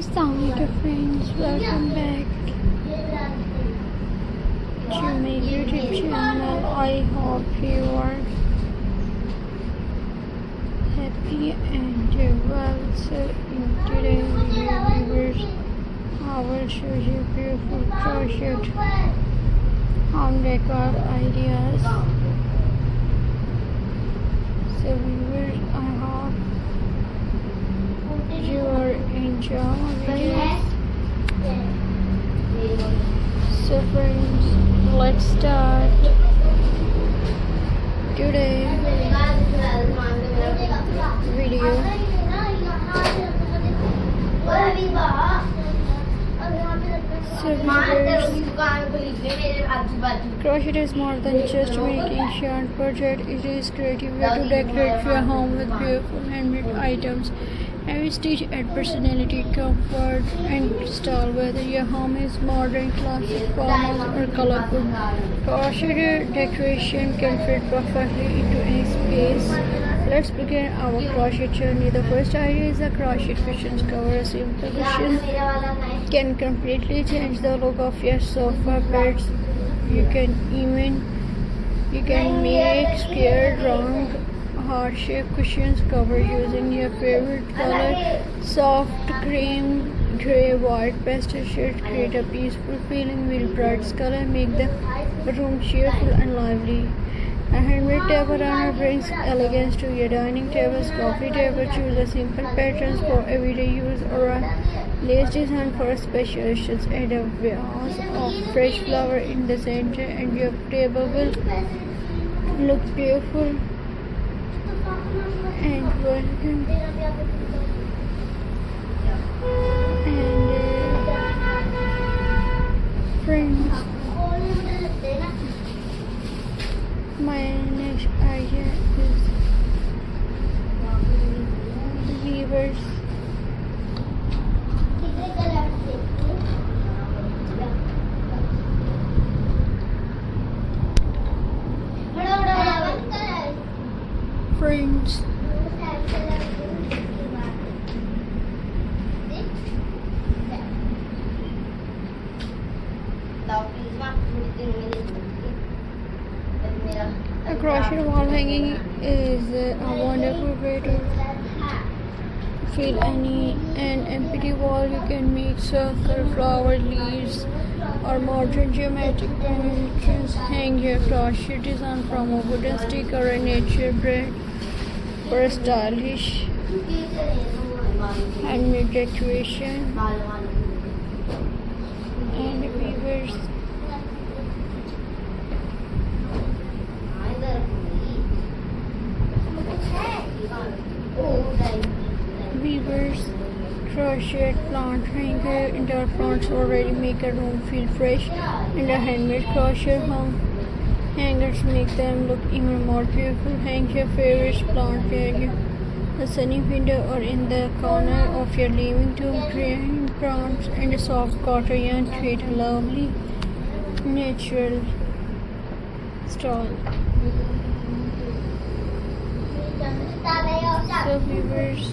Assalamualaikum friends, welcome back to my YouTube channel. I hope you are happy and well. So in today's video viewers, I will show you beautiful crochet home decor ideas. So viewers, I hope you are enjoying my videos. So friends, let's start today's video. So viewers, crochet is more than just making yarn project. It is creative way to decorate your home with beautiful handmade items. Every stitch adds personality, comfort, and style. Whether your home is modern, classic, formal, or colorful, crochet decoration can fit perfectly into any space. Let's begin our crochet journey. The first idea is a crochet cushions cover. A simple cushion can completely change the look of your sofa beds. You can make square, round, heart-shaped cushions cover using your favorite color. Soft cream, gray, white, pastel shades create a peaceful feeling, while bright color make the room cheerful and lively. A handmade table runner brings elegance to your dining tables, coffee table. Choose a simple patterns for everyday use or a lace design for special occasions. Add a vase of fresh flower in the center and your table will look beautiful and welcome. And friends, my next idea is weavers. Friends, a crochet wall hanging is a wonderful way to fill an empty wall. You can make circle, flower, leaves, or modern geometric patterns. Hang your crochet design from a wooden stick or a nature braid for a stylish handmade decoration. And weavers, crochet plant hanger. Indoor plants already make a room feel fresh, and a handmade crochet hangers make them look even more beautiful. Hang your favorite plant near a sunny window or in the corner of your living room. Green plants and a soft cotton yarn create a lovely natural style. So viewers,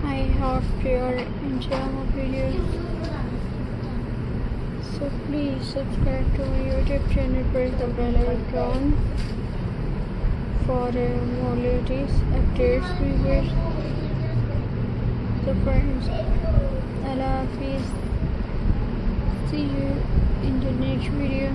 I hope you are enjoying my videos. So please subscribe to my YouTube channel, press the bell icon for more latest updates, viewers. So friends, Allah Hafiz. See you in the next video.